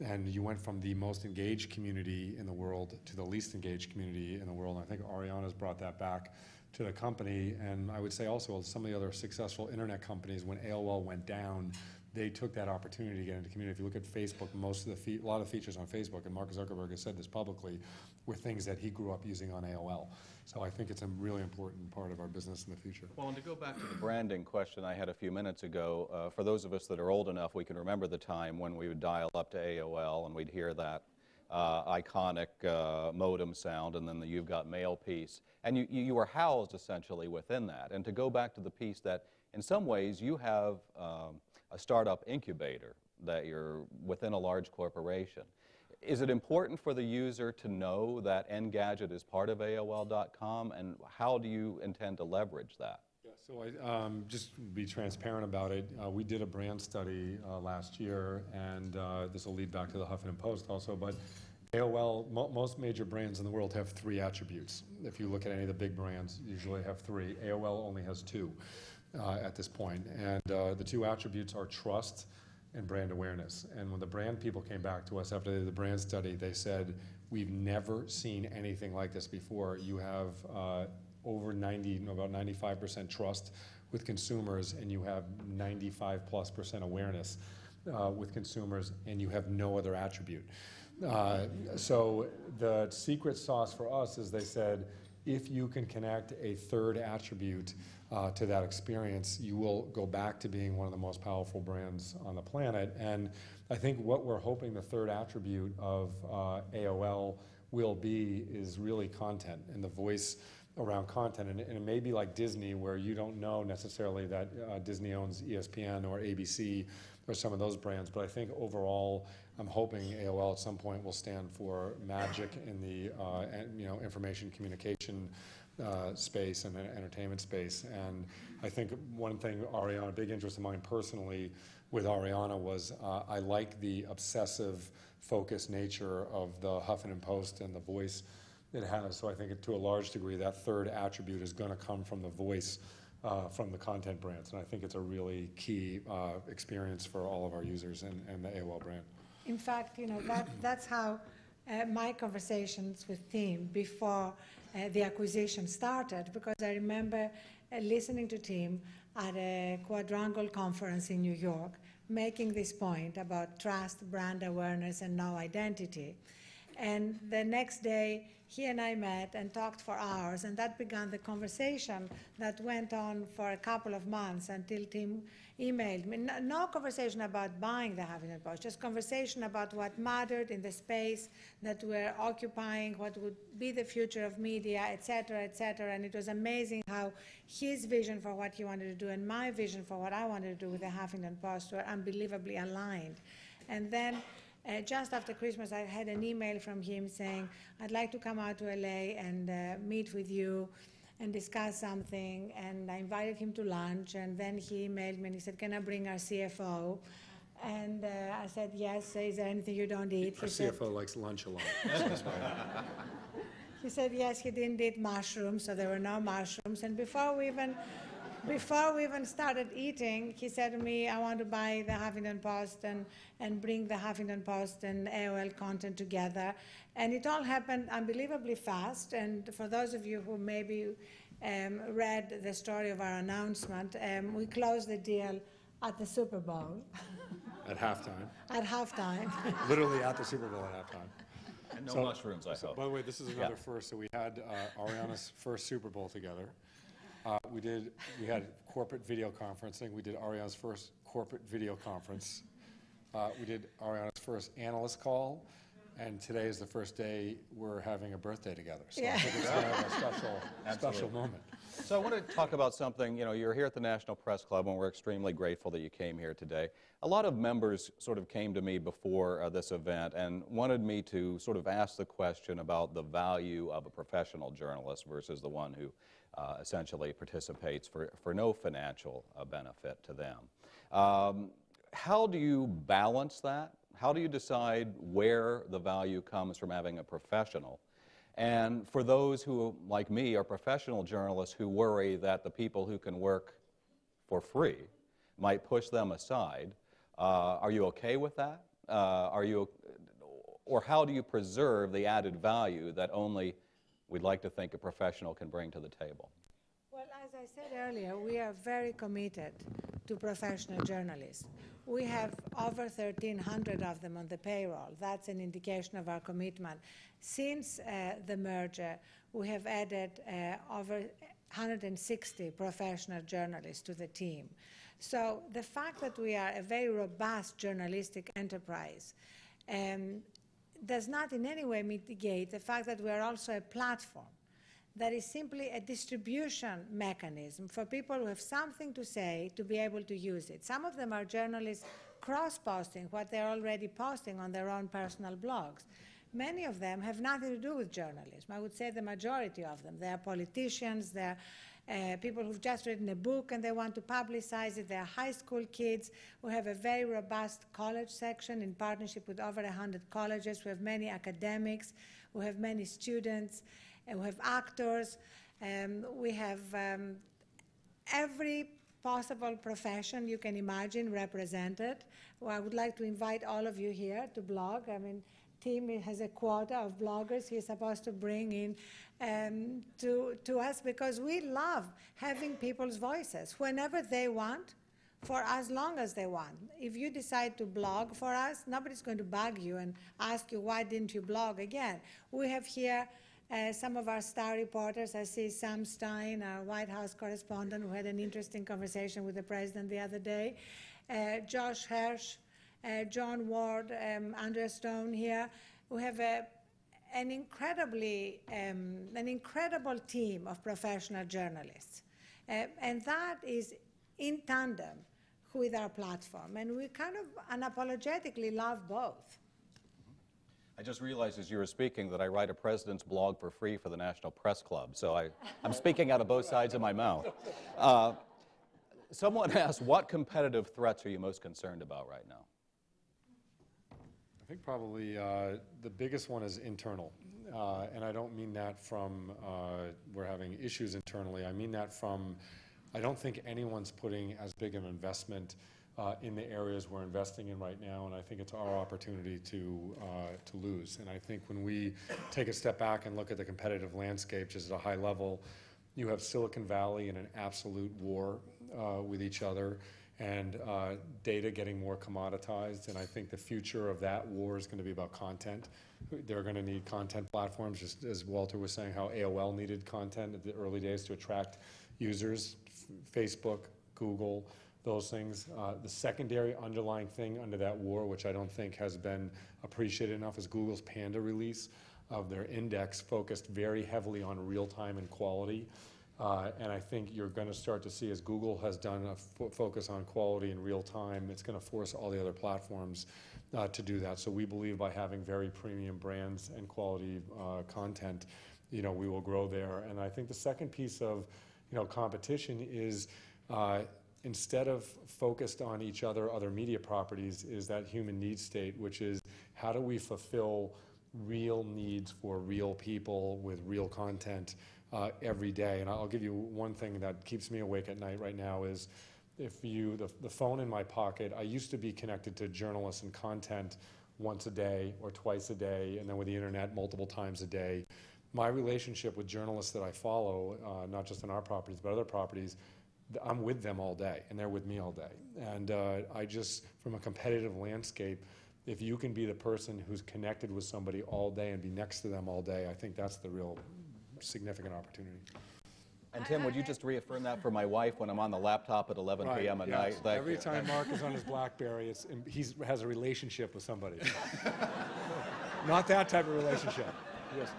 And you went from the most engaged community in the world to the least engaged community in the world. And I think Arianna's brought that back to the company. And I would say also some of the other successful internet companies, when AOL went down, they took that opportunity to get into the community. If you look at Facebook, a lot of features on Facebook, and Mark Zuckerberg has said this publicly, were things that he grew up using on AOL. So I think it's a really important part of our business in the future. Well, and to go back to the branding question I had a few minutes ago, for those of us that are old enough, we can remember the time when we would dial up to AOL and we'd hear that iconic modem sound, and then the "You've Got Mail" piece. And you were housed essentially within that. And to go back to the piece that in some ways you have a startup incubator, that you're within a large corporation. Is it important for the user to know that Engadget is part of AOL.com, and how do you intend to leverage that? Yeah, so I just to be transparent about it. We did a brand study last year, and this will lead back to the Huffington Post also, but AOL, most major brands in the world have 3 attributes. If you look at any of the big brands, usually have 3. AOL only has 2 at this point, and the 2 attributes are trust and brand awareness. And when the brand people came back to us after they did the brand study, they said, we've never seen anything like this before. You have over 90, about 95% trust with consumers, and you have 95+% awareness with consumers, and you have no other attribute. So the secret sauce for us is, they said, if you can connect a 3rd attribute to that experience, you will go back to being one of the most powerful brands on the planet. And I think what we're hoping the 3rd attribute of AOL will be is really content and the voice around content. And it may be like Disney, where you don't know necessarily that Disney owns ESPN or ABC or some of those brands, but I think overall, I'm hoping AOL at some point will stand for magic in the information communication space and entertainment space. And I think one thing, Arianna, a big interest of mine personally with Arianna was I like the obsessive, focused nature of the Huffington Post and the voice it has. So I think to a large degree, that 3rd attribute is going to come from the voice from the content brands. And I think it's a really key experience for all of our users and the AOL brand. In fact, you know, that's how my conversations with Tim before the acquisition started, because I remember listening to Tim at a quadrangle conference in New York, making this point about trust, brand awareness, and now identity. And the next day, he and I met and talked for hours, and that began the conversation that went on for a couple of months until Tim emailed me. No conversation about buying the Huffington Post, just conversation about what mattered in the space that we're occupying, what would be the future of media, et cetera, and it was amazing how his vision for what he wanted to do and my vision for what I wanted to do with the Huffington Post were unbelievably aligned. And then just after Christmas, I had an email from him saying, I'd like to come out to LA and meet with you and discuss something. And I invited him to lunch, and then he emailed me and he said, can I bring our CFO? And I said, yes. Is there anything you don't eat? Our CFO likes lunch a lot. He said, yes, he didn't eat mushrooms, so there were no mushrooms. And before we even started eating, he said to me, I want to buy the Huffington Post and bring the Huffington Post and AOL content together. And it all happened unbelievably fast. And for those of you who maybe read the story of our announcement, we closed the deal at the Super Bowl. At halftime. At halftime. Literally at the Super Bowl at halftime. And no mushrooms, I hope. By the way, this is another first. So we had Arianna's first Super Bowl together. We had corporate video conferencing. We did Arianna's first corporate video conference. We did Arianna's first analyst call. And today is the first day we're having a birthday together. So I think it's kind of a special moment. So I want to talk about something, you're here at the National Press Club, and we're extremely grateful that you came here today. A lot of members sort of came to me before this event and wanted me to sort of ask the question about the value of a professional journalist versus the one who essentially participates for no financial benefit to them. How do you balance that? How do you decide where the value comes from having a professional? And for those who, like me, are professional journalists who worry that the people who can work for free might push them aside, are you okay with that? Or how do you preserve the added value that only we'd like to think a professional can bring to the table? Well, as I said earlier, we are very committed to professional journalists. We have over 1,300 of them on the payroll. That's an indication of our commitment. Since the merger, we have added over 160 professional journalists to the team. So the fact that we are a very robust journalistic enterprise does not in any way mitigate the fact that we are also a platform that is simply a distribution mechanism for people who have something to say to be able to use it. Some of them are journalists cross-posting what they're already posting on their own personal blogs. Many of them have nothing to do with journalism. I would say the majority of them. They are politicians, they're people who've just written a book and they want to publicize it. They're high school kids who have a very robust college section in partnership with over 100 colleges. We have many academics, we have many students, and we have actors, we have every possible profession you can imagine represented. Well, I would like to invite all of you here to blog. I mean, Tim has a quota of bloggers he's supposed to bring in to us because we love having people's voices whenever they want, for as long as they want. If you decide to blog for us, nobody's going to bug you and ask you, why didn't you blog again? We have here some of our star reporters. I see Sam Stein, our White House correspondent, who had an interesting conversation with the president the other day. Josh Hirsch, John Ward, Andrea Stone here. We have an incredible team of professional journalists. And that is in tandem with our platform. And we kind of unapologetically love both. I just realized as you were speaking that I write a president's blog for free for the National Press Club, so I'm speaking out of both sides of my mouth. Someone asked, what competitive threats are you most concerned about right now? I think probably the biggest one is internal. And I don't mean that from we're having issues internally. I mean that from, I don't think anyone's putting as big an investment in the areas we're investing in right now, and I think it's our opportunity to lose. And I think when we take a step back and look at the competitive landscape just at a high level, you have Silicon Valley in an absolute war with each other, and data getting more commoditized. And I think the future of that war is going to be about content. They're going to need content platforms, just as Walter was saying, how AOL needed content at the early days to attract users, Facebook, Google, those things. The secondary underlying thing under that war, which I don't think has been appreciated enough, is Google's Panda release of their index focused very heavily on real-time and quality. And I think you're going to start to see, as Google has done a focus on quality and real time, it's going to force all the other platforms to do that. So we believe by having very premium brands and quality content, we will grow there. And I think the second piece of competition is instead of focused on each other media properties, is that human needs state, which is how do we fulfill real needs for real people with real content every day. And I'll give you one thing that keeps me awake at night right now is the phone in my pocket. I used to be connected to journalists and content once a day or twice a day, and then with the internet multiple times a day. My relationship with journalists that I follow, not just on our properties, but other properties, I'm with them all day, and they're with me all day. And I just, from a competitive landscape, if you can be the person who's connected with somebody all day and be next to them all day, I think that's the real significant opportunity. And Tim, would you just reaffirm that for my wife when I'm on the laptop at 11 p.m. at night? Yes. Thank Every you. time Mark is on his BlackBerry, he has a relationship with somebody. Not that type of relationship. Yes.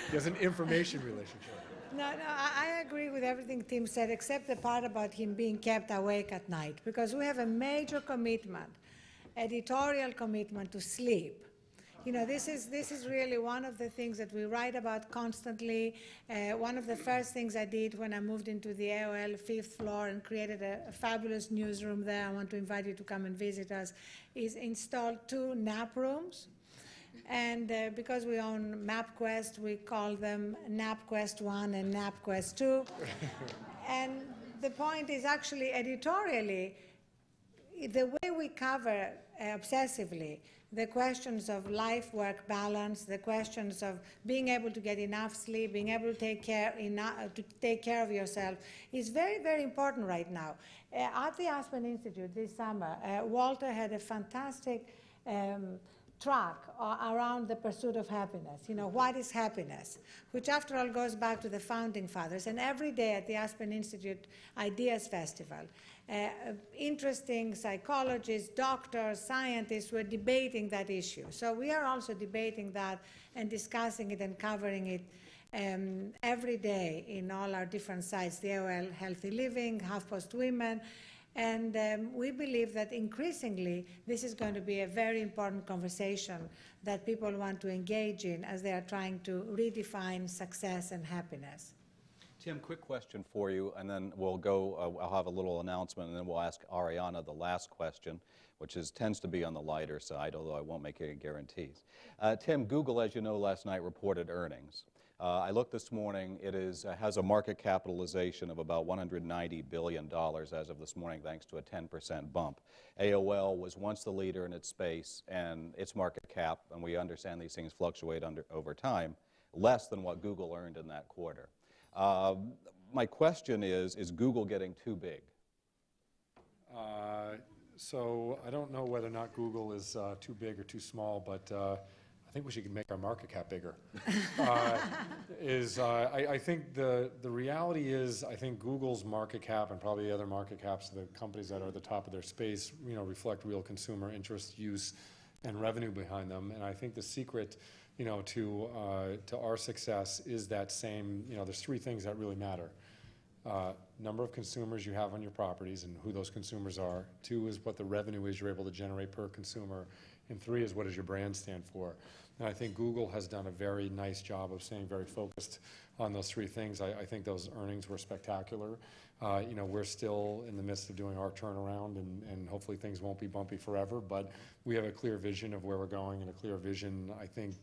He has an information relationship. No, I agree with everything Tim said, except the part about him being kept awake at night, because we have a major commitment, editorial commitment to sleep. You know, this is really one of the things that we write about constantly. One of the first things I did when I moved into the AOL 5th floor and created a fabulous newsroom there, I want to invite you to come and visit us, is install 2 nap rooms. And because we own MapQuest, we call them NapQuest 1 and NapQuest 2. And the point is actually editorially, the way we cover obsessively the questions of life-work balance, the questions of being able to get enough sleep, being able to take care of yourself is very, very important right now. At the Aspen Institute this summer, Walter had a fantastic track around the pursuit of happiness. You know, what is happiness? Which after all goes back to the founding fathers. And every day at the Aspen Institute Ideas Festival, interesting psychologists, doctors, scientists were debating that issue. So we are also debating that and discussing it and covering it every day in all our different sites, the AOL Healthy Living, HuffPost Women, and we believe that increasingly this is going to be a very important conversation that people want to engage in as they are trying to redefine success and happiness. Tim, quick question for you, and then we'll go, I'll have a little announcement, and then we'll ask Arianna the last question, which tends to be on the lighter side, although I won't make any guarantees. Tim, Google, as you know, last night reported earnings. I looked this morning, it has a market capitalization of about $190 billion as of this morning, thanks to a 10% bump. AOL was once the leader in its space, and its market cap, and we understand these things fluctuate over time, less than what Google earned in that quarter. My question is Google getting too big? So I don't know whether or not Google is too big or too small, but I think we should make our market cap bigger. I think the reality is, I think Google's market cap and probably the other market caps of the companies that are at the top of their space, you know, reflect real consumer interest, use, and revenue behind them. And I think the secret, you know, to our success is that same, you know, there's 3 things that really matter. Number of consumers you have on your properties and who those consumers are. 2 is what the revenue is you're able to generate per consumer. And 3 is what does your brand stand for. And I think Google has done a very nice job of staying very focused on those 3 things. I think those earnings were spectacular. You know, we're still in the midst of doing our turnaround, and hopefully things won't be bumpy forever, but we have a clear vision of where we're going and a clear vision, I think,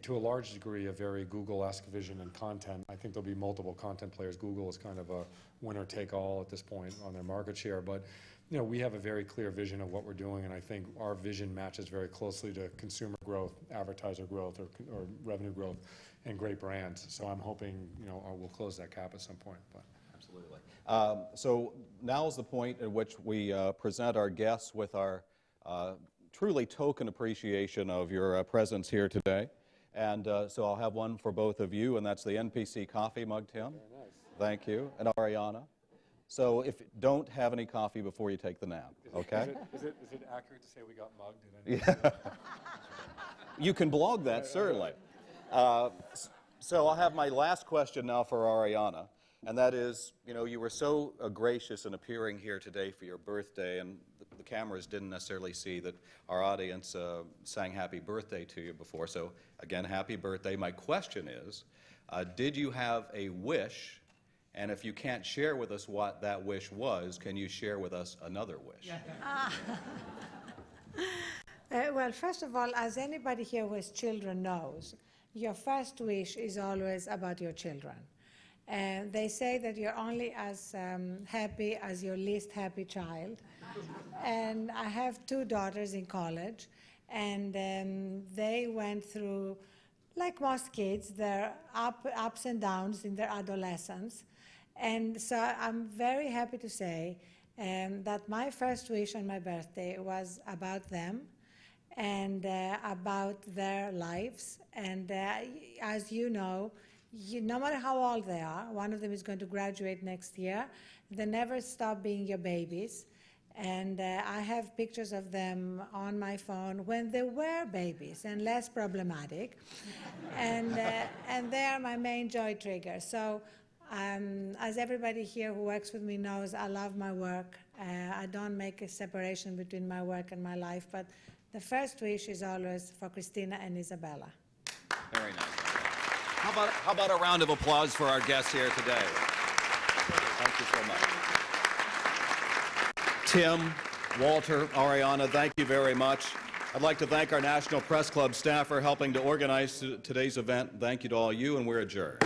to a large degree, a very Google-esque vision and content. I think there'll be multiple content players. Google is kind of a winner-take-all at this point on their market share, but you know, we have a very clear vision of what we're doing, and I think our vision matches very closely to consumer growth, advertiser growth, or revenue growth, and great brands. So I'm hoping, you know, we'll close that gap at some point. But. Absolutely. So now is the point at which we present our guests with our truly token appreciation of your presence here today. And so I'll have one for both of you, and that's the NPC coffee mug, Tim. Very nice. Thank you. And Arianna. So don't have any coffee before you take the nap, okay? Is it accurate to say we got mugged? Yeah. You can blog that, certainly. So I'll have my last question now for Arianna, and that is, you know, you were so gracious in appearing here today for your birthday, and the cameras didn't necessarily see that our audience sang happy birthday to you before. So again, happy birthday. My question is, did you have a wish? And if you can't share with us what that wish was, can you share with us another wish? Well, first of all, as anybody here who has children knows, your first wish is always about your children. And they say that you're only as happy as your least happy child. And I have 2 daughters in college, and they went through, like most kids, their ups and downs in their adolescence. And so I'm very happy to say that my first wish on my birthday was about them and about their lives. And as you know, no matter how old they are, one of them is going to graduate next year, they never stop being your babies. And I have pictures of them on my phone when they were babies and less problematic. and they are my main joy trigger. So as everybody here who works with me knows, I love my work. I don't make a separation between my work and my life, but the first wish is always for Christina and Isabella. Very nice. How about a round of applause for our guests here today? Thank you so much. Tim, Walter, Arianna, thank you very much. I'd like to thank our National Press Club staff for helping to organize today's event. Thank you to all you, and we're adjourned.